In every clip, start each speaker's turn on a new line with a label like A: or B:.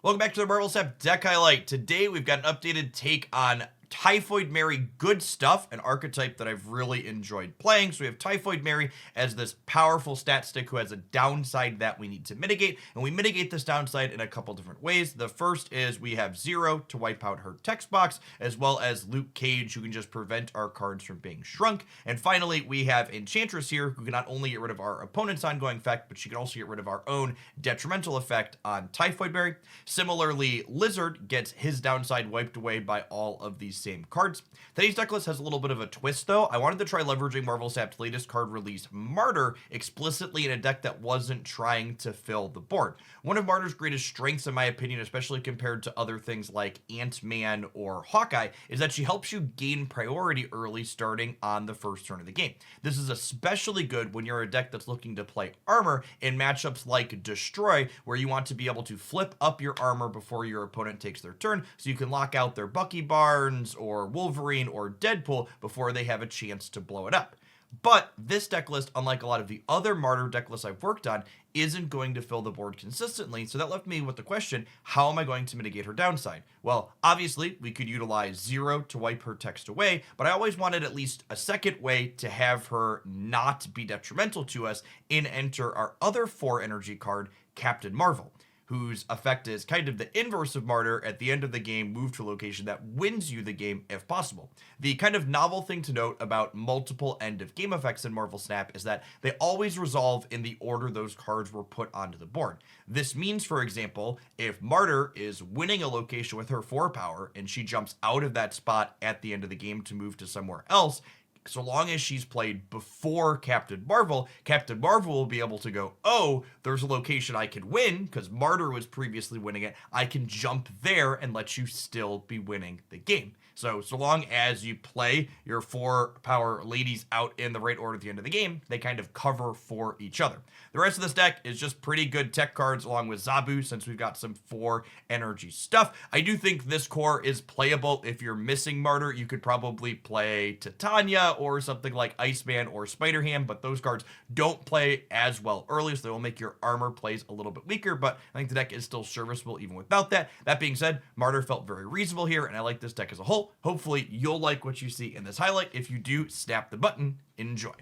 A: Welcome back to the Marvel Snap deck highlight. Today we've got an updated take on Typhoid Mary Good Stuff, an archetype that I've really enjoyed playing. So we have Typhoid Mary as this powerful stat stick who has a downside that we need to mitigate, and we mitigate this downside in a couple different ways. The first is we have Zero to wipe out her text box, as well as Luke Cage, who can just prevent our cards from being shrunk. And finally, we have Enchantress here, who can not only get rid of our opponent's ongoing effect, but she can also get rid of our own detrimental effect on Typhoid Mary. Similarly, Lizard gets his downside wiped away by all of these same cards. Today's deck list has a little bit of a twist though. I wanted to try leveraging Marvel Snap's latest card release, Martyr, explicitly in a deck that wasn't trying to fill the board. One of Martyr's greatest strengths, in my opinion, especially compared to other things like Ant-Man or Hawkeye, is that she helps you gain priority early starting on the first turn of the game. This is especially good when you're a deck that's looking to play armor in matchups like Destroy, where you want to be able to flip up your armor before your opponent takes their turn, so you can lock out their Bucky Barnes or Wolverine or Deadpool before they have a chance to blow it up. But this deck list, unlike a lot of the other Martyr deck lists I've worked on, isn't going to fill the board consistently, so that left me with the question, how am I going to mitigate her downside? Well, obviously, we could utilize Zero to wipe her text away, but I always wanted at least a second way to have her not be detrimental to us and enter our other 4 energy card, Captain Marvel, whose effect is kind of the inverse of Martyr. At the end of the game, move to a location that wins you the game if possible. The kind of novel thing to note about multiple end of game effects in Marvel Snap is that they always resolve in the order those cards were put onto the board. This means, for example, if Martyr is winning a location with her 4 power and she jumps out of that spot at the end of the game to move to somewhere else, so long as she's played before Captain Marvel will be able to go, oh, there's a location I can win because Martyr was previously winning it. I can jump there and let you still be winning the game. So long as you play your 4 power ladies out in the right order at the end of the game, they kind of cover for each other. The rest of this deck is just pretty good tech cards along with Zabu, since we've got some 4 energy stuff. I do think this core is playable. If you're missing Martyr, you could probably play Titania or something like Iceman or Spider-Ham, but those cards don't play as well early, so they will make your armor plays a little bit weaker, but I think the deck is still serviceable even without that. That being said, Martyr felt very reasonable here, and I like this deck as a whole. Hopefully, you'll like what you see in this highlight. If you do, snap the button. Enjoy.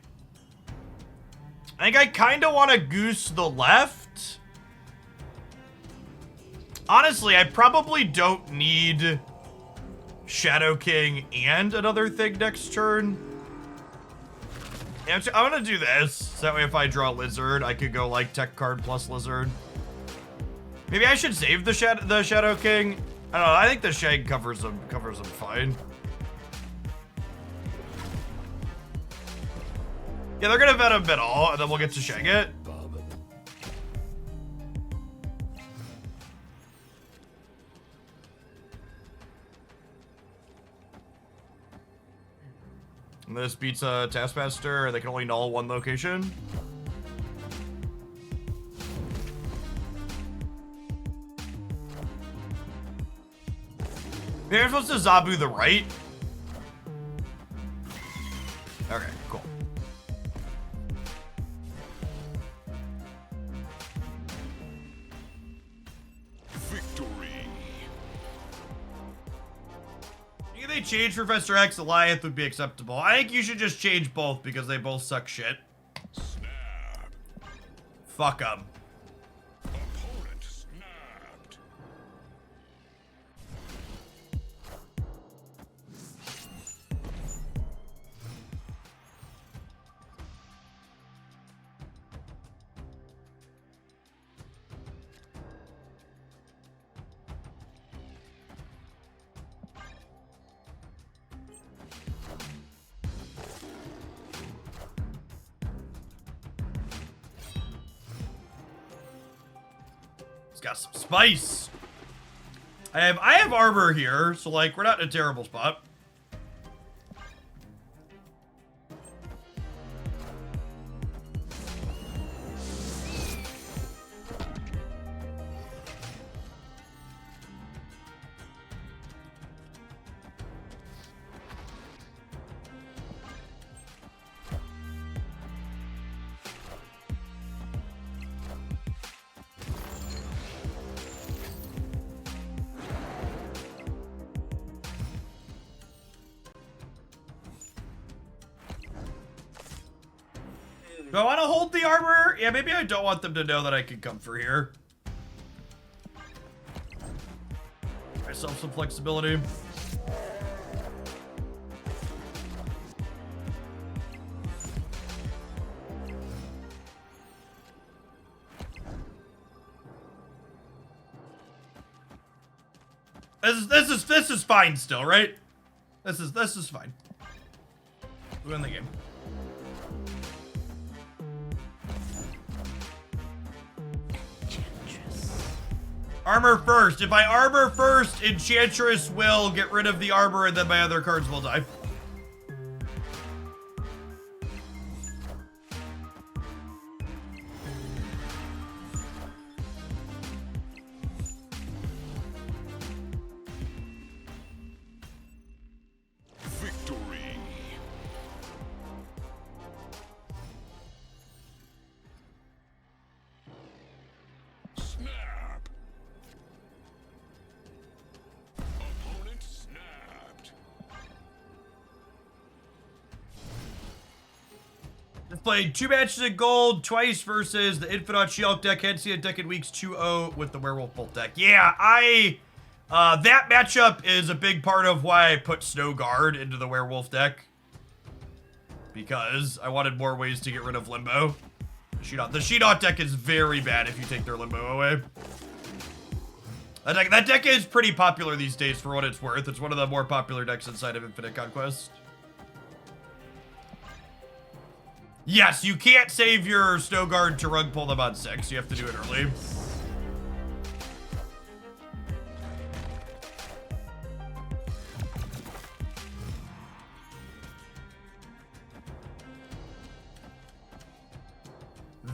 A: I think I kind of want to goose the left. Honestly, I probably don't need Shadow King and another thing next turn. I'm gonna do this. So that way if I draw Lizard, I could go like Tech card plus Lizard. Maybe I should save the Shadow King. I don't know, I think the Shag covers them fine. Yeah, they're gonna vet him at all, and then we'll get to Shag it. And this beats a Taskmaster, and they can only null 1 location. Maybe I'm supposed to Zabu the right? Okay, cool.
B: Victory.
A: If they change Professor X, Alliance would be acceptable. I think you should just change both because they both suck shit.
B: Snap.
A: Fuck them.
B: Opponent snapped.
A: It's got some spice. I have armor here, so like we're not in a terrible spot. Do I want to hold the armor? Yeah, maybe I don't want them to know that I can come for here. Myself some flexibility. This is fine still, right? This is fine. We win the game. Armor first. If I armor first, Enchantress will get rid of the armor and then my other cards will die.
B: Victory. Snap. Opponent snapped.
A: Just played 2 matches of gold twice versus the Infinite She-Hulk deck. Hadn't seen a deck in weeks 2-0 with the Werewolf Bolt deck. Yeah, that matchup is a big part of why I put Snow Guard into the Werewolf deck. Because I wanted more ways to get rid of Limbo. The She-Hulk deck is very bad if you take their Limbo away. That deck is pretty popular these days for what it's worth. It's one of the more popular decks inside of Infinite Conquest. Yes, you can't save your Snow Guard to rug pull them on 6. You have to do it early.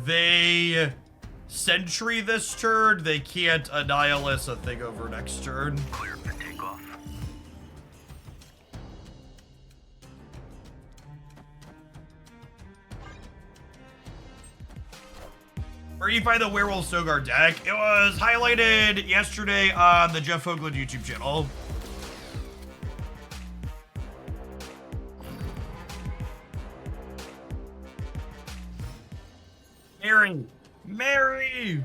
A: They Sentry this turn. They can't Annihilus a thing over next turn.
C: Clear for takeoff.
A: Where do you find the Werewolf Sogar deck? It was highlighted yesterday on the Jeff Hoagland YouTube channel. Mary!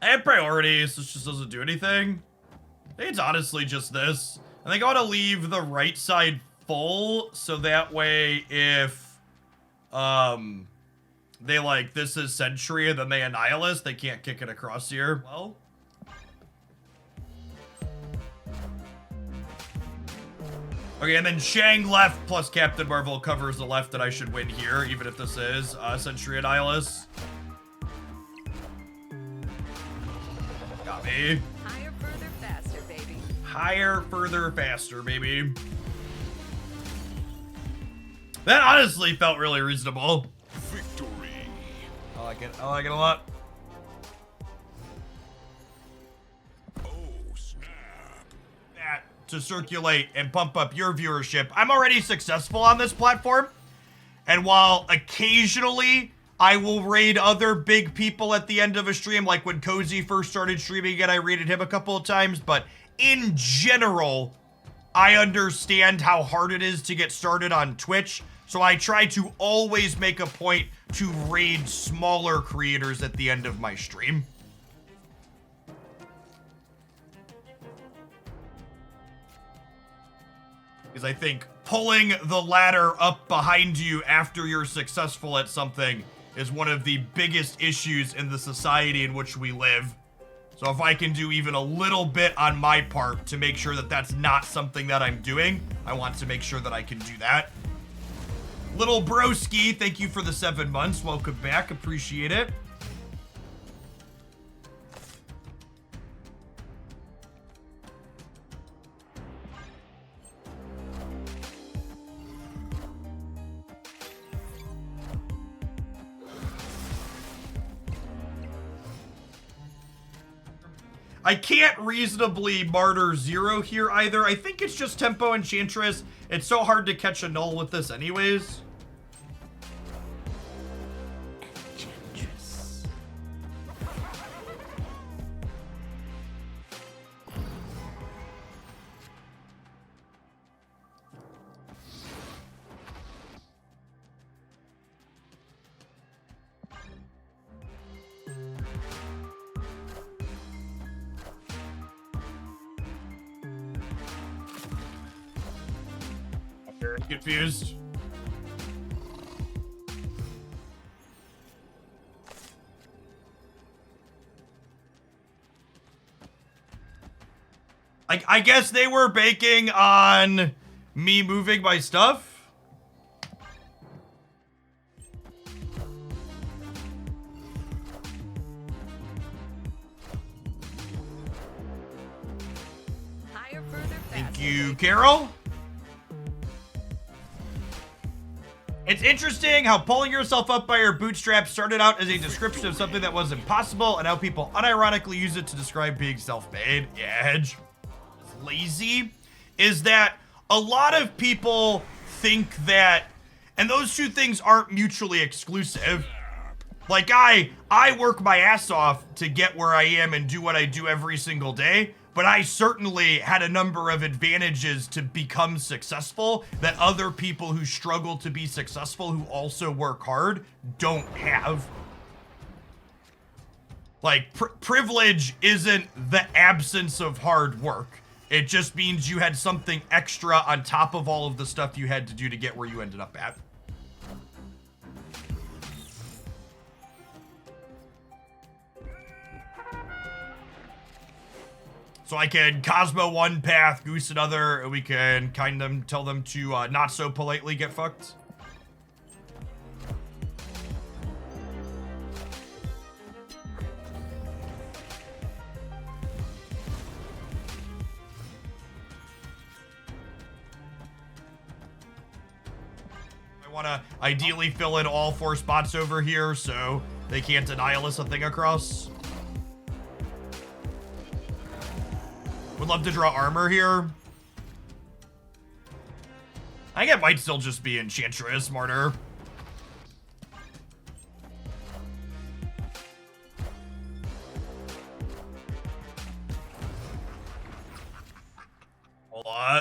A: I have priorities, this just doesn't do anything. I think it's honestly just this. I think I want to leave the right side full, so that way if, they like, this is Sentry and then they Annihilus, they can't kick it across here. Well. Okay, and then Shang left plus Captain Marvel covers the left that I should win here, even if this is Sentry Annihilus. Got me.
D: Higher, further, faster, baby.
A: Higher, further, faster, baby. That honestly felt really reasonable.
B: Victory.
A: I like it. I like it a lot.
B: Oh, snap.
A: That to circulate and pump up your viewership. I'm already successful on this platform. And while occasionally I will raid other big people at the end of a stream, like when Cozy first started streaming again, I raided him a couple of times. But in general, I understand how hard it is to get started on Twitch. So I try to always make a point to raid smaller creators at the end of my stream. Because I think pulling the ladder up behind you after you're successful at something is one of the biggest issues in the society in which we live. So if I can do even a little bit on my part to make sure that that's not something that I'm doing, I want to make sure that I can do that. Little broski, thank you for the 7 months. Welcome back. Appreciate it. I can't reasonably Martyr 0 here either. I think it's just Tempo Enchantress. It's so hard to catch a null with this anyways.
D: Enchantress.
A: Confused. I guess they were banking on me moving my stuff.
D: Higher, further, faster.
A: Thank you, Carol. It's interesting how pulling yourself up by your bootstraps started out as a description of something that was impossible, and how people unironically use it to describe being self-made. Yeah, Edge. Lazy is that a lot of people think that, and those two things aren't mutually exclusive. Like I work my ass off to get where I am and do what I do every single day, but I certainly had a number of advantages to become successful that other people who struggle to be successful, who also work hard, don't have. Like, privilege isn't the absence of hard work. It just means you had something extra on top of all of the stuff you had to do to get where you ended up at. So I can Cosmo one path, Goose another, and we can kind of tell them to not so politely get fucked. I want to ideally fill in all 4 spots over here so they can't denial us a thing across. Would love to draw armor here. I think it might still just be Enchantress, Martyr.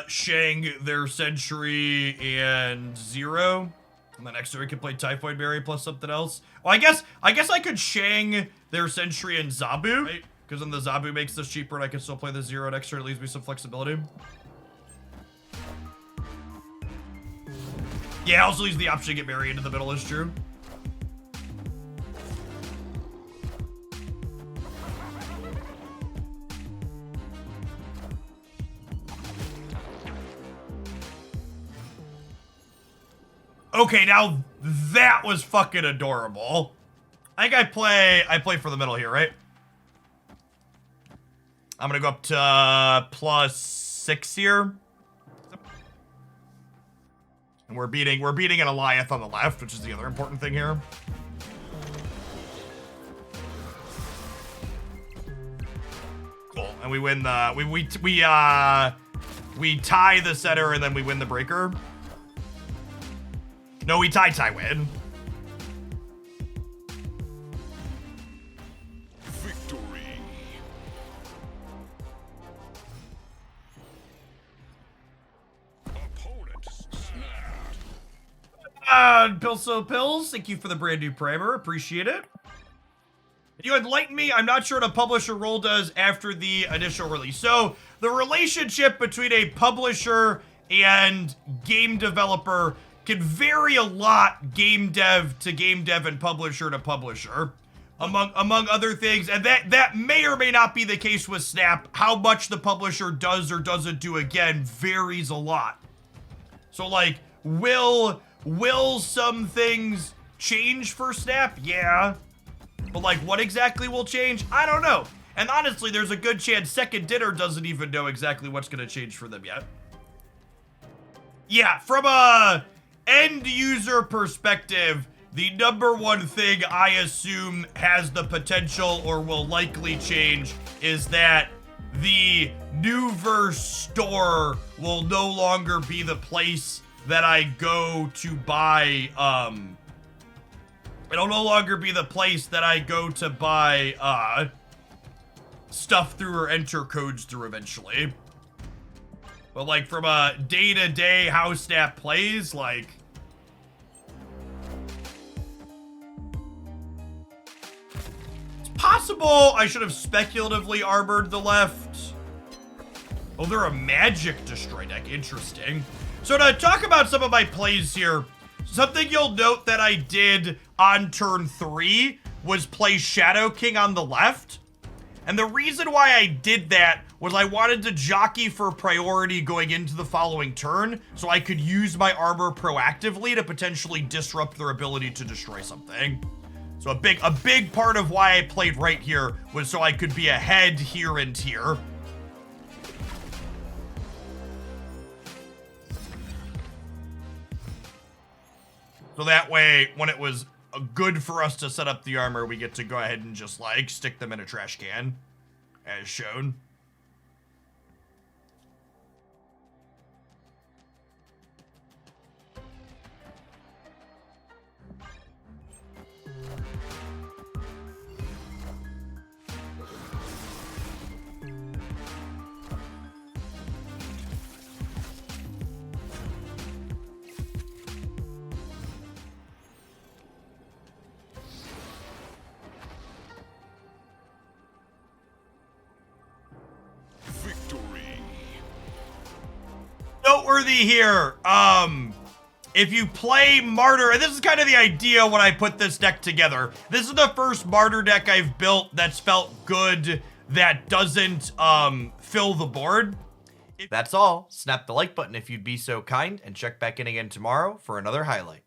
A: Shang, their Sentry, and 0. And then next turn we can play Typhoid Mary plus something else. Well, I guess I could Shang, their Sentry, and Zabu, right? Because then the Zabu makes this cheaper and I can still play the 0 next turn. It leaves me some flexibility. Yeah, also leaves the option to get Mary into the middle, is true. Okay, now that was fucking adorable. I think I play for the middle here, right? I'm gonna go up to +6 here. And we're beating an Alioth on the left, which is the other important thing here. Cool. And we win the we tie the center and then we win the breaker. No, we tie win.
B: Victory. Opponent snapped.
A: Pills, thank you for the brand new primer. Appreciate it. You enlighten me. I'm not sure what a publisher role does after the initial release. So the relationship between a publisher and game developer can vary a lot, game dev to game dev and publisher to publisher, among other things. And that may or may not be the case with Snap. How much the publisher does or doesn't do, again, varies a lot. So like, will some things change for Snap? Yeah. But like, what exactly will change? I don't know. And honestly, there's a good chance Second Dinner doesn't even know exactly what's gonna change for them yet. Yeah, from a end user perspective, the #1 thing I assume has the potential or will likely change is that the New Verse store will no longer be the place that I go to buy, it'll no longer be the place that I go to buy, stuff through or enter codes through eventually. But like from a day-to-day how Snap plays, like, it's possible I should have speculatively armored the left. Oh, they're a magic destroy deck. Interesting. So to talk about some of my plays here, something you'll note that I did on turn 3 was play Shadow King on the left. And the reason why I did that was I wanted to jockey for priority going into the following turn so I could use my armor proactively to potentially disrupt their ability to destroy something. So a big part of why I played right here was so I could be ahead here and here. So that way, when it was good for us to set up the armor, we get to go ahead and just, like, stick them in a trash can, as shown.
B: Victory.
A: Noteworthy here, if you play Martyr, and this is kind of the idea when I put this deck together. This is the first Martyr deck I've built that's felt good, that doesn't, fill the board. That's all. Snap the like button if you'd be so kind, and check back in again tomorrow for another highlight.